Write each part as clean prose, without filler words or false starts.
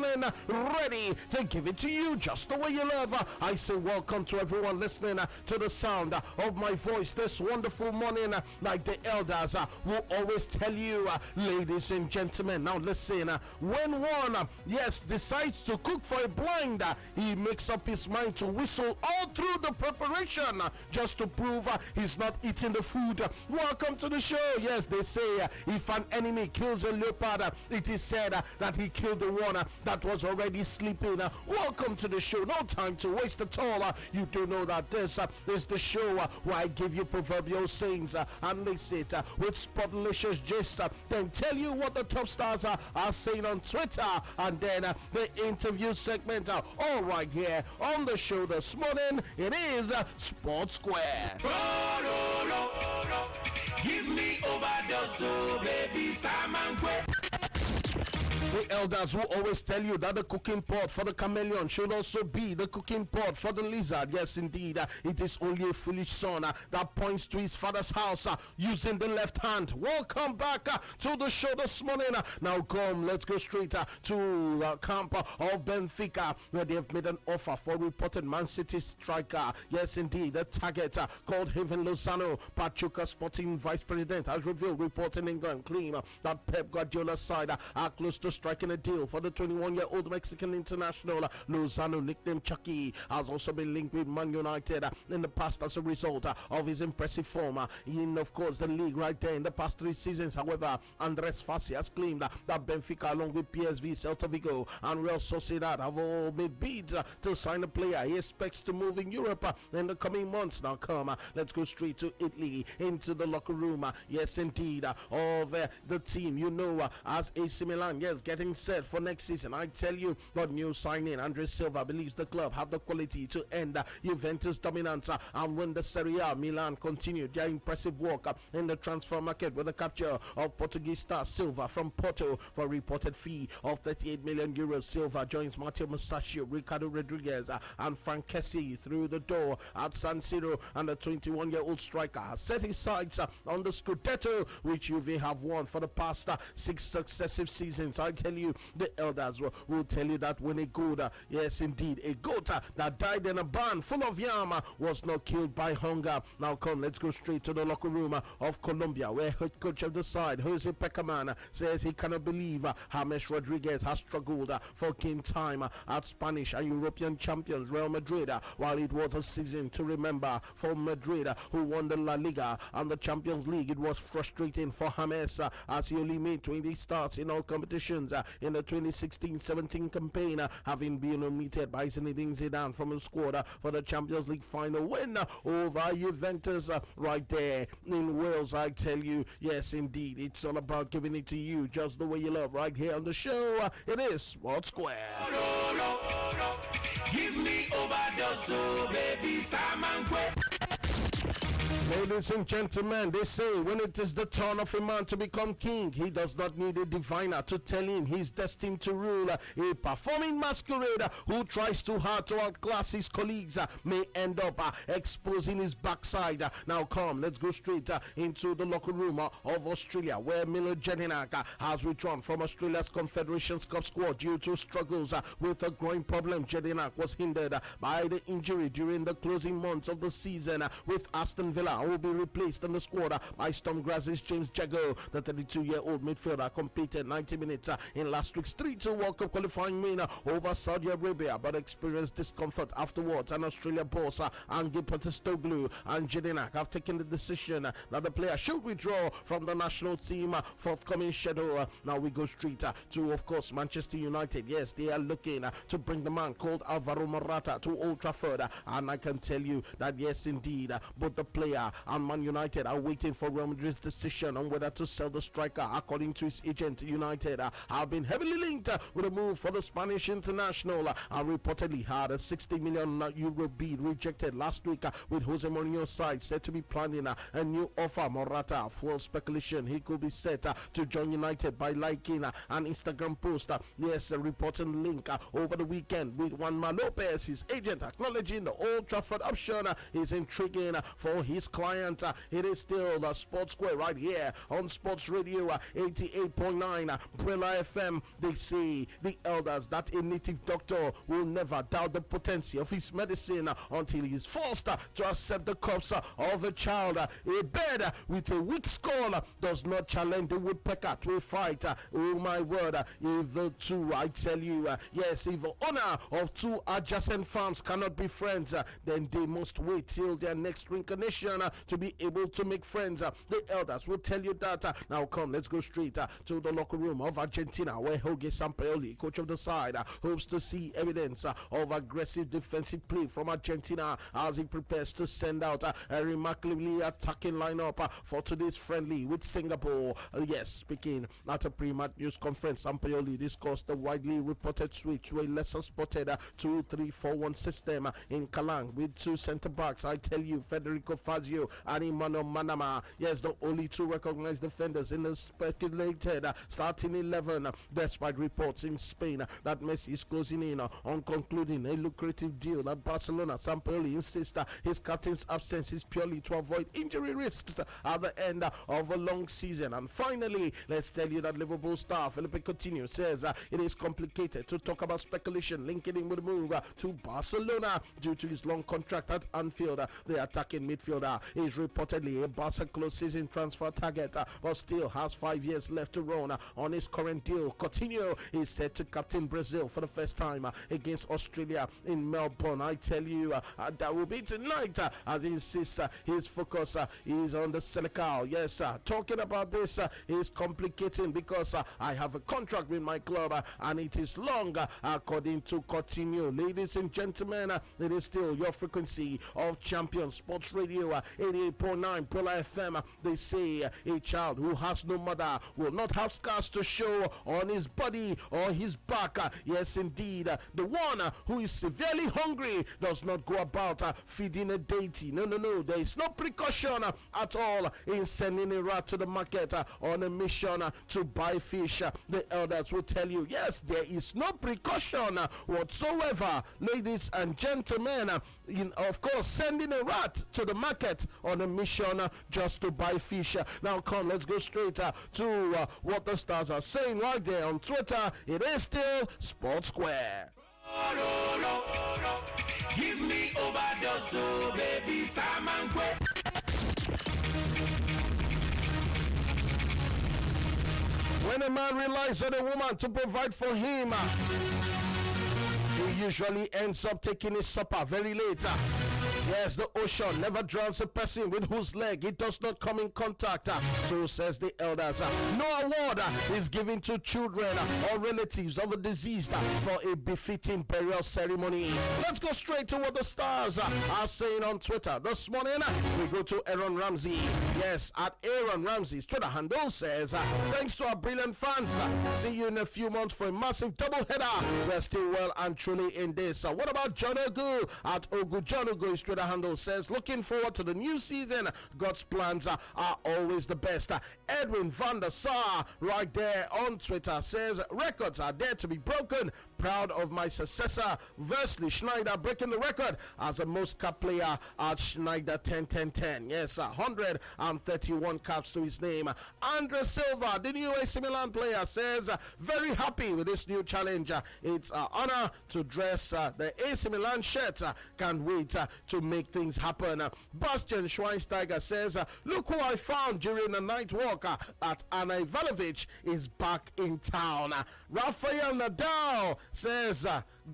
morning, ready to give it to you just the way you love. I say welcome to everyone listening to the sound of my voice this wonderful morning. Like the elders will always tell you, ladies and gentlemen, now listen, when one, decides to cook for a blind, he makes up his mind to whistle all through the preparation just to prove he's not eating the food. Welcome to the show. Yes, they say if an enemy kills a leopard, it is said that he killed the one that was already sleeping. Welcome to the show. No time to waste at all. You do know that this is the show where I give you proverbial sayings and lace it with sportlicious gist, then tell you what the top stars are saying on Twitter, and then the interview segment all right here on the show this morning. It is Sportssquare. Give me overdose, oh baby, Simon. The elders will always tell you that the cooking pot for the chameleon should also be the cooking pot for the lizard. Yes, indeed, it is only a foolish son that points to his father's house using the left hand. Welcome back to the show this morning. Now come, let's go straight to the camp of Benfica, where they have made an offer for reported Man City striker. Yes, indeed, the target called Heaven Lozano. Pachuca Sporting Vice President has revealed, reporting England claim that Pep Guardiola's side are close to striking a deal for the 21-year-old Mexican international. Lozano, nicknamed Chucky, has also been linked with Man United in the past as a result of his impressive form in, of course, the league right there in the past 3 seasons. However, Andres Fassi has claimed that Benfica, along with PSV, Celta Vigo, and Real Sociedad, have all made bids to sign a player he expects to move in Europe in the coming months. Now, come, let's go straight to Italy, into the locker room. Yes, indeed, of the team, you know, as AC Milan, yes, getting set for next season. I tell you, but new signing Andre Silva believes the club have the quality to end Juventus dominance and win the Serie A. Milan continued their impressive work in the transfer market with the capture of Portuguese star Silva from Porto for a reported fee of 38 million euros. Silva joins Matteo Musacchio, Ricardo Rodriguez, and Frank Kessie through the door at San Siro, and the 21-year-old striker has set his sights on the Scudetto, which Juve have won for the past 6 successive seasons. I tell you, the elders will tell you that when a goat, yes indeed, a goat that died in a barn full of yam was not killed by hunger. Now come, let's go straight to the locker room of Colombia, where head coach of the side, Jose Peckerman, says he cannot believe James Rodriguez has struggled for game time at Spanish and European champions Real Madrid, while it was a season to remember for Madrid, who won the La Liga and the Champions League. It was frustrating for James as he only made 20 starts in all competitions in the 2016-17 campaign, having been omitted by Zinedine Zidane from the squad for the Champions League final win over Juventus right there in Wales. I tell you, yes indeed, it's all about giving it to you just the way you love right here on the show. It is Sportssquare. Give me overdose, oh baby, Simon. Ladies and gentlemen, they say when it is the turn of a man to become king, he does not need a diviner to tell him he's destined to rule. A performing masquerade who tries too hard to outclass his colleagues may end up exposing his backside. Now come, let's go straight into the locker room of Australia, where Milo Jedinak has withdrawn from Australia's Confederations Cup squad due to struggles with a groin problem. Jedinak was hindered by the injury during the closing months of the season with Aston Villa, who will be replaced in the squad by Stormgrass's James Jago. The 32-year-old midfielder completed 90 minutes in last week's 3-2 World Cup qualifying win over Saudi Arabia, but experienced discomfort afterwards. And Australia boss Ange Postecoglou and Jedinak have taken the decision that the player should withdraw from the national team forthcoming schedule. Now we go straight to, of course, Manchester United. Yes, they are looking to bring the man called Alvaro Morata to Old Trafford, and I can tell you that yes indeed, both the player and Man United are waiting for Real Madrid's decision on whether to sell the striker. According to his agent, United have been heavily linked with a move for the Spanish international and reportedly had a 60 million euro bid rejected last week, with Jose Mourinho's side said to be planning a new offer. Morata, full speculation he could be set to join United by liking an Instagram post. Yes, a reporting link over the weekend with Juanma Lopez, his agent, acknowledging the Old Trafford option is intriguing for his client. It is still the Sportssquare right here on Sports Radio 88.9 Brilla FM. They say the elders that a native doctor will never doubt the potency of his medicine until he is forced to accept the corpse of a child. A bed with a weak skull does not challenge the woodpecker to a fight. Oh my word, if the two, I tell you, yes, if the owner of two adjacent farms cannot be friends, then they must wait till their next reincarnation to be able to make friends. The elders will tell you that. Now come, let's go straight to the locker room of Argentina, where Jorge Sampaoli, coach of the side, hopes to see evidence of aggressive defensive play from Argentina as he prepares to send out a remarkably attacking lineup for today's friendly with Singapore. Yes, speaking at a pre-match news conference, Sampaoli discussed the widely reported switch to a lesser spotted 2-3-4-1 system in Kalang with two centre backs. I tell you, Federico Fazio and Emmanuel Manama. Yes, the only two recognized defenders in the speculated starting 11, despite reports in Spain that Messi is closing in on concluding a lucrative deal at Barcelona. Sampaoli insists his captain's absence is purely to avoid injury risks at the end of a long season. And finally, let's tell you that Liverpool star Felipe Coutinho says it is complicated to talk about speculation linking him with a move to Barcelona due to his long contract at Anfield. The attacking midfielder is reportedly a Barca close season transfer target, but still has 5 years left to run on his current deal. Coutinho is set to captain Brazil for the first time against Australia in Melbourne. I tell you, that will be tonight as he insists his focus is on the Senegal. Yes, talking about this is complicating because I have a contract with my club and it is long, according to Coutinho. Ladies and gentlemen, it is still your frequency of Champion Sports Radio 88.9 Brilla FM. They say a child who has no mother will not have scars to show on his body or his back. Yes, indeed, the one who is severely hungry does not go about feeding a deity. No, there is no precaution at all in sending a rat to the market on a mission to buy fish. The elders will tell you, yes, there is no precaution whatsoever, ladies and gentlemen. Of course, sending a rat to the market on a mission just to buy fish. Now come, let's go straight to what the stars are saying right there on Twitter. It is still Sportssquare. Give me overdose, oh baby, Simon. When a man relies on a woman to provide for him, he usually ends up taking his supper very late. Yes, the ocean never drowns a person with whose leg it does not come in contact. So says the elders. No award is given to children or relatives of a deceased for a befitting burial ceremony. Let's go straight to what the stars are saying on Twitter. This morning, we go to Aaron Ramsey. Yes, at Aaron Ramsey's Twitter handle says, thanks to our brilliant fans. See you in a few months for a massive doubleheader. We're still well and truly in this. What about John Ogu at Ogu John Ogu? His Twitter handle says, looking forward to the new season. God's plans are always the best. Edwin van der Sar right there on Twitter says, records are there to be broken. Proud of my successor, Wesley Schneider, breaking the record as the most cap player at Schneider 10-10-10. Yes, 131 caps to his name. Andre Silva, the new AC Milan player, says, very happy with this new challenge. It's an honor to dress the AC Milan shirt. Can't wait to make things happen. Bastian Schweinsteiger says, look who I found during a night walk at Ana Ivanovic is back in town. Rafael Nadal says,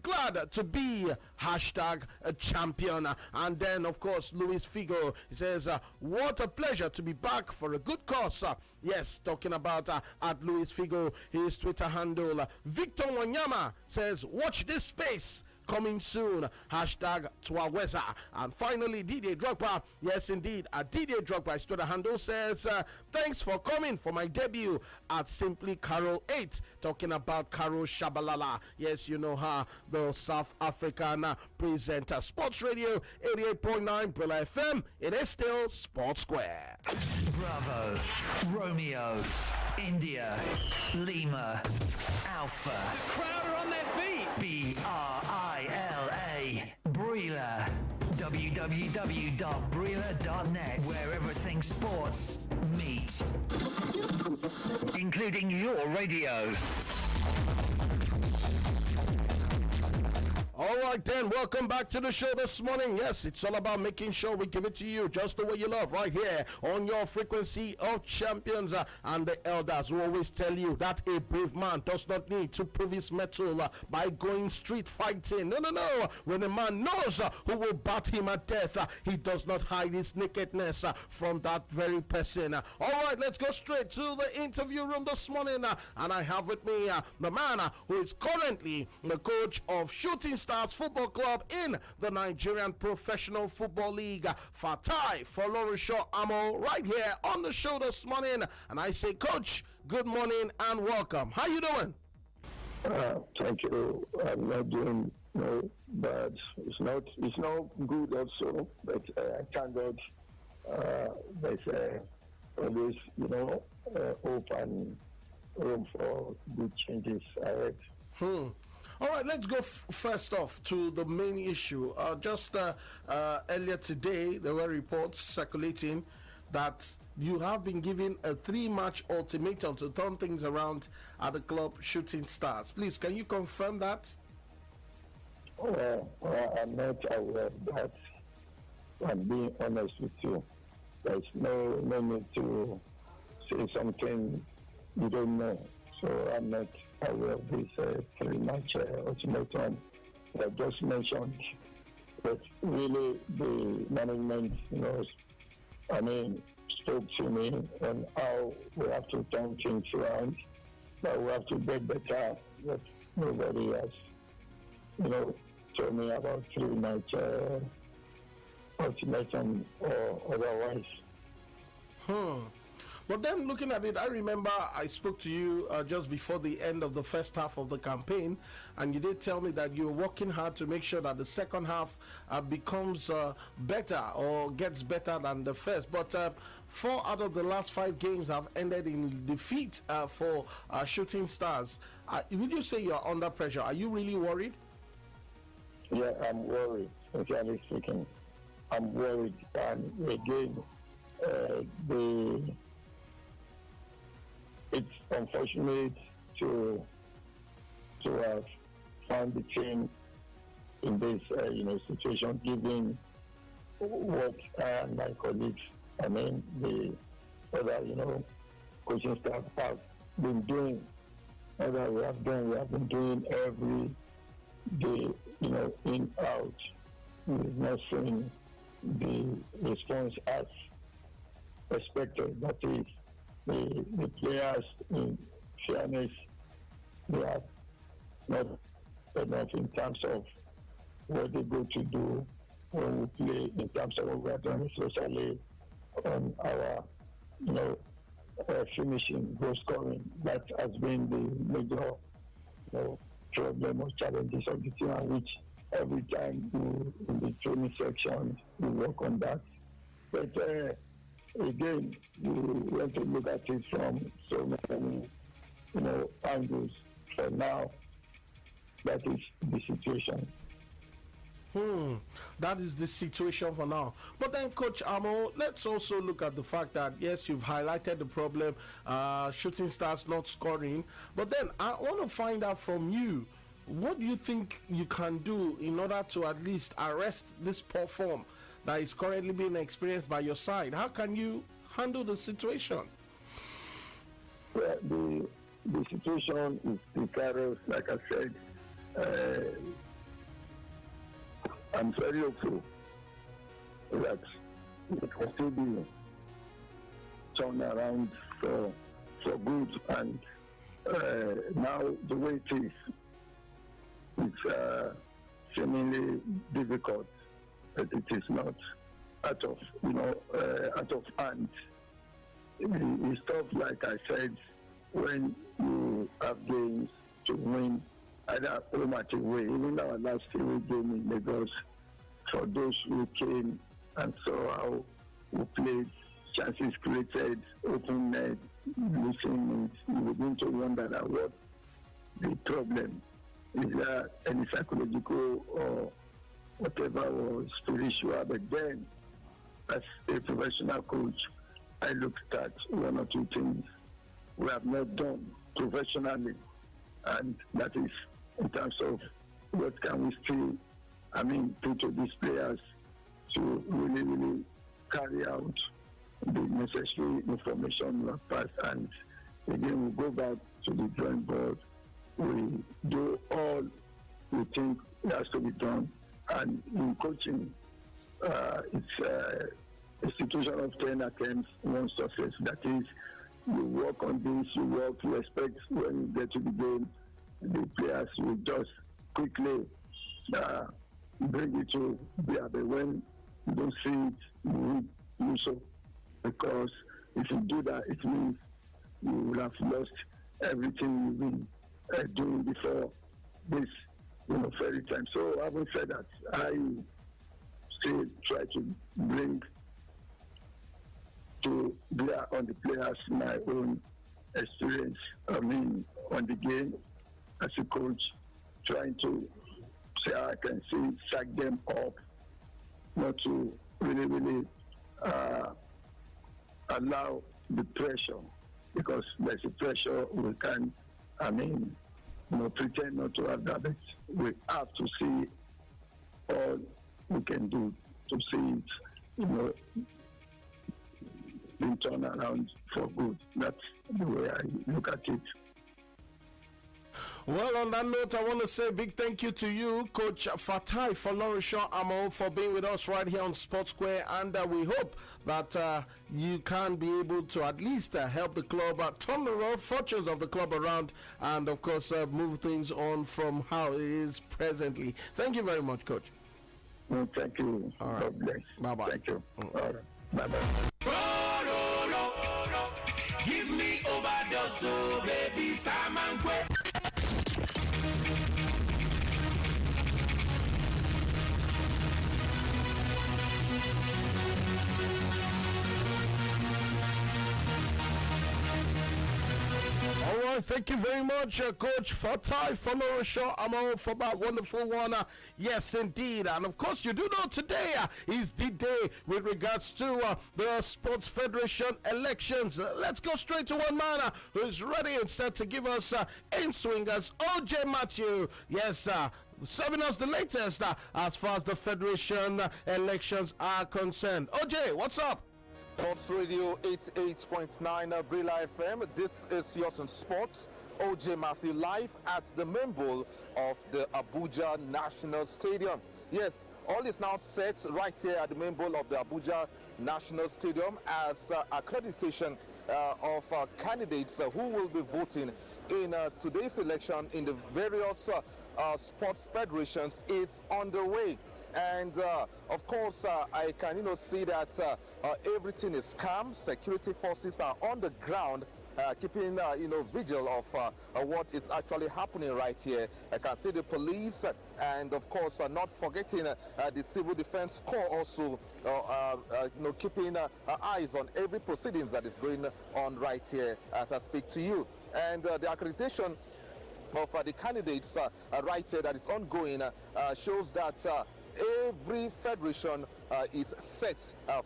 glad to be hashtag a champion. And then, of course, Luis Figo says, what a pleasure to be back for a good cause. Yes, talking about at Luis Figo, his Twitter handle. Victor Wanyama says, watch this space. Coming soon, hashtag Twaweza. And finally, Didier Drogba, yes indeed, Didier Drogba's Twitter handle says, thanks for coming for my debut at Simply Carol 8, talking about Carol Shabalala. Yes, you know her, the South African presenter. Sports Radio 88.9 Brilla FM, it is still Sportssquare. Bravo, Romeo, India, Lima, Alpha. Crowd are on their feet. B-R-I-L-A, Brilla, www.brilla.fm. www.brewer.net, where everything sports meets, including your radio. All right, then, welcome back to the show this morning. Yes, it's all about making sure we give it to you just the way you love, right here on your frequency of champions. And the elders will always tell you that a brave man does not need to prove his mettle by going street fighting. No. When a man knows who will bat him at death, he does not hide his nakedness from that very person. All right, let's go straight to the interview room this morning. And I have with me the man who is currently the coach of Shooting Stars Football Club in the Nigerian Professional Football League, Fatai Folorunsho Amo, right here on the show this morning. And I say, Coach, good morning and welcome. How you doing? Thank you. I'm not doing bad. It's not good also, but I thank God. There's always hope and room for good changes ahead. All right, let's go first off to the main issue. Just earlier today, there were reports circulating that you have been given a 3-match ultimatum to turn things around at the club Shooting Stars. Please, can you confirm that? I'm not aware of that. I'm being honest with you. There's no need to say something you don't know. So I'm not aware of this 3-match ultimatum that I just mentioned. But really, the management, spoke to me on how we have to turn things around, that we have to get better. But nobody has, told me about 3-match ultimatum or otherwise. But then looking at it, I remember I spoke to you just before the end of the first half of the campaign, and you did tell me that you're working hard to make sure that the second half becomes better or gets better than the first. But 4 out of the last 5 games have ended in defeat for Shooting Stars. Would you say you're under pressure? Are you really worried? Yeah, I'm worried, sincerely speaking. I'm worried. And again, it's unfortunate to have found the team in this situation, given what my colleagues, the other coaching staff have been doing. We have been doing every day, in out. We've not seen the response as expected. That is, the players, in fairness, they have not enough in terms of what they go to do when we play, in terms of what we are doing, especially on our, finishing, goal scoring. That has been the major, problem or challenges of the team, which every time in the training section we work on that. But again, we want to look at it from so many, angles. For now, that is the situation. That is the situation for now. But then, Coach Amo, let's also look at the fact that, yes, you've highlighted the problem, Shooting Stars not scoring. But then I want to find out from you, what do you think you can do in order to at least arrest this poor form that is currently being experienced by your side? How can you handle the situation? Well, the situation is precarious, like I said. I'm very hopeful that it will still be turned around for good. And now the way it is, it's seemingly difficult, but it is not out of hand. It's tough, like I said, when you have games to win either home or away. Even our last away game in Lagos, for those who came and saw how we played, chances created, open net, losing it, you begin to wonder that what the problem is. There any psychological or whatever was spiritual. But then, as a professional coach, I looked at one or two things we have not done professionally, and that is in terms of what can we still, put to these players to really carry out the necessary information we have passed. And again, we go back to the drawing board. We do all we think has to be done. And in coaching, it's a situation of 10 attempts, one success. That is, you work on this, you expect when you get to the game, the players will just quickly bring it to bear. But when you don't see it, you do so. Because if you do that, it means you will have lost everything you've been doing before this, very time. So having said that, I still try to bring to bear on the players my own experience, on the game as a coach, trying to say I can sack them up, not to really allow the pressure, because there's a pressure we can, pretend not to have that, but we have to see all we can do to see it, being turned around for good. That's the way I look at it. Well, on that note, I want to say a big thank you to you, Coach Fatai Folorunsho Amo, for being with us right here on Sportssquare, and we hope that you can be able to at least help the club turn the fortunes of the club around, and of course move things on from how it is presently. Thank you very much, Coach. Well, thank you. All right. God bless. Bye-bye. Thank you. All right. Bye-bye. Give me overdose, oh baby, Simon Quay. All right, thank you very much, Coach Fatai Folorunsho Amo, for that wonderful one. Yes, indeed. And of course, you do know today is the day with regards to the Sports Federation elections. Let's go straight to one man who is ready and set to give us in swingers, OJ Matthew. Yes, serving us the latest as far as the Federation elections are concerned. OJ, what's up? Sports Radio 88.9 Brila FM. This is yours in sports. OJ Matthew live at the main bowl of the Abuja National Stadium. Yes, all is now set right here at the main bowl of the Abuja National Stadium as accreditation of candidates who will be voting in today's election in the various sports federations is underway. And of course, I can see that everything is calm. Security forces are on the ground, keeping vigil of what is actually happening right here. I can see the police, and of course, not forgetting the civil defense corps also, keeping eyes on every proceedings that is going on right here as I speak to you. And the accreditation of the candidates right here that is ongoing shows that every federation is set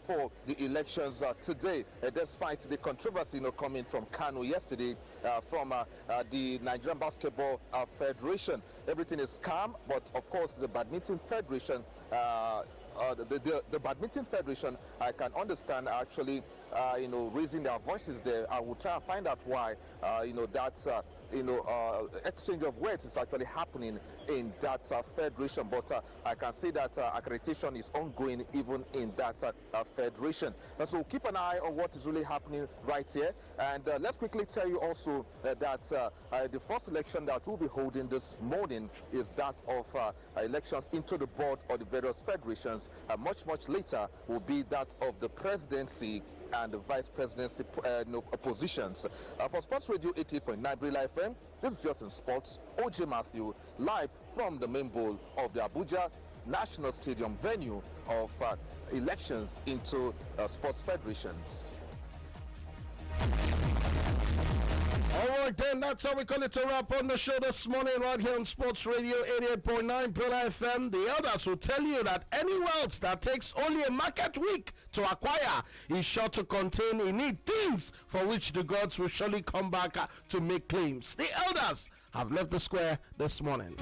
for the elections today, despite the controversy coming from Kano yesterday from the Nigerian Basketball Federation. Everything is calm, but of course the Badminton Federation the Badminton Federation, I can understand actually raising their voices there. I will try and find out why that exchange of words is actually happening in that federation, but I can see that accreditation is ongoing even in that federation. So keep an eye on what is really happening right here, and let's quickly tell you also that the first election that we'll be holding this morning is that of elections into the board of the various federations. Much later will be that of the presidency and the vice presidency positions. For Sports Radio 88.9 Brila FM, this is yours in sports, OJ Matthew, live from the main bowl of the Abuja National Stadium venue of elections into sports federations. All All right, then, that's how we call it a wrap on the show this morning right here on Sports Radio 88.9 Brilla FM. The elders will tell you that any wealth that takes only a market week to acquire is sure to contain innate things for which the gods will surely come back to make claims. The elders have left the square this morning.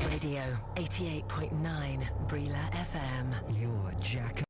Radio 88.9 Brilla FM. Your Jack.